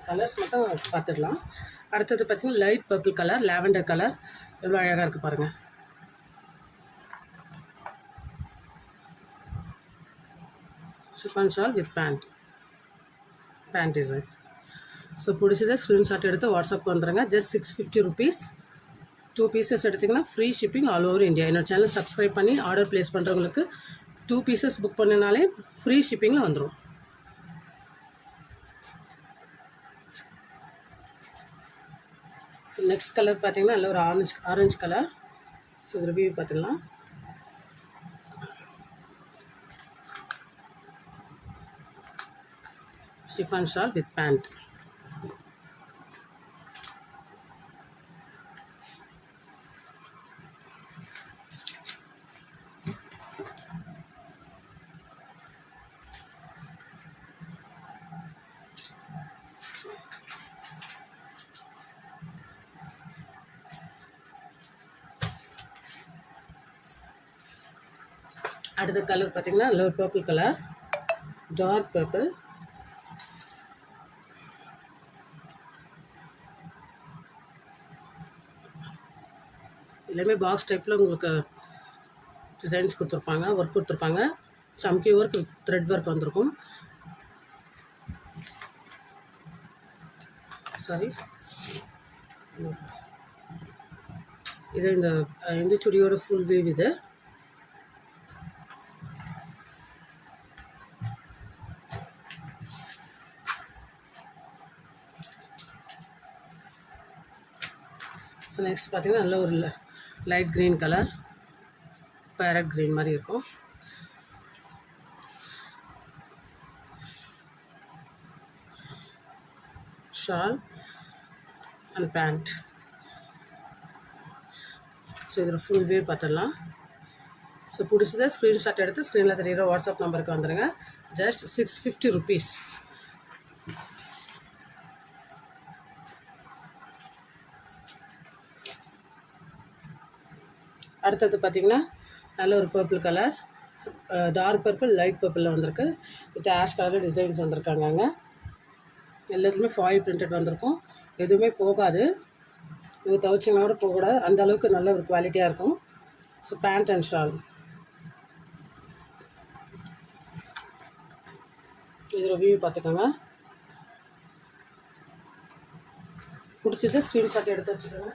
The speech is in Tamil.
கலர்ஸ் மட்டும் பார்த்துடலாம். அடுத்தது பார்த்திங்கன்னா light purple colour, lavender colour எவ்வளோ அழகாக இருக்குது பாருங்கள். Chiffon shawl with pant design. So பிடிச்சதை ஸ்க்ரீன்ஷாட் எடுத்து வாட்ஸ்அப் வந்துடுங்க. Just 650 rupees. 2 பீசஸ் எடுத்திங்கன்னா free shipping all over India. என்னோட சேனல் சப்ஸ்கிரைப் பண்ணி ஆர்டர் ப்ளேஸ் பண்ணுறவங்களுக்கு 2 பீசஸ் புக் பண்ணினாலே ஃப்ரீ ஷிப்பிங்கில் வந்துடும். ஸோ நெக்ஸ்ட் கலர் பார்த்தீங்கன்னா நல்ல ஒரு ஆரஞ்சு கலர். ஸோ இது ரிவ்யூ பார்த்துக்கலாம். Chiffon shawl with pant. அடுத்த கலர் பார்த்தீங்கன்னா நல்ல ஒரு பர்பிள் கலர், டார்க் பர்பிள். எல்லாமே பாக்ஸ் டைப்பில் உங்களுக்கு டிசைன்ஸ் கொடுத்துருப்பாங்க, ஒர்க் கொடுத்துருப்பாங்க. சம்கி ஒர்க், த்ரெட் ஒர்க் வந்திருக்கும். சாரி, இது இந்த சுடியோட ஃபுல் வீவ். இது ஸோ நெக்ஸ்ட் பார்த்தீங்கன்னா நல்ல ஒரு light green colour, parrot green மாதிரி இருக்கும். Shawl and pant. ஸோ இதில் ஃபுல் வியூ பார்த்துடலாம். ஸோ பிடிச்சதை ஸ்க்ரீன்ஷாட் எடுத்து ஸ்க்ரீனில் தெரிகிற வாட்ஸ்அப் நம்பருக்கு வந்துடுங்க. Just 650 rupees. அடுத்தது பார்த்திங்கன்னா நல்ல ஒரு purple colour, dark purple, light பர்பிளில் வந்திருக்கு. வித் ஆஷ் கலரில் டிசைன்ஸ் வந்திருக்காங்க. எல்லாத்துலேயுமே ஃபாயில் பிரிண்டட் வந்திருக்கும். எதுவுமே போகாது. நீங்கள் துவைச்சிங்கன்னா கூட போகக்கூடாது, அந்த அளவுக்கு நல்ல ஒரு குவாலிட்டியாக இருக்கும். So pant and shawl. இது ரிவ்யூ பார்த்துக்கோங்க. பிடிச்சது ஸ்க்ரீன்ஷாட் எடுத்து வச்சுக்கோங்க.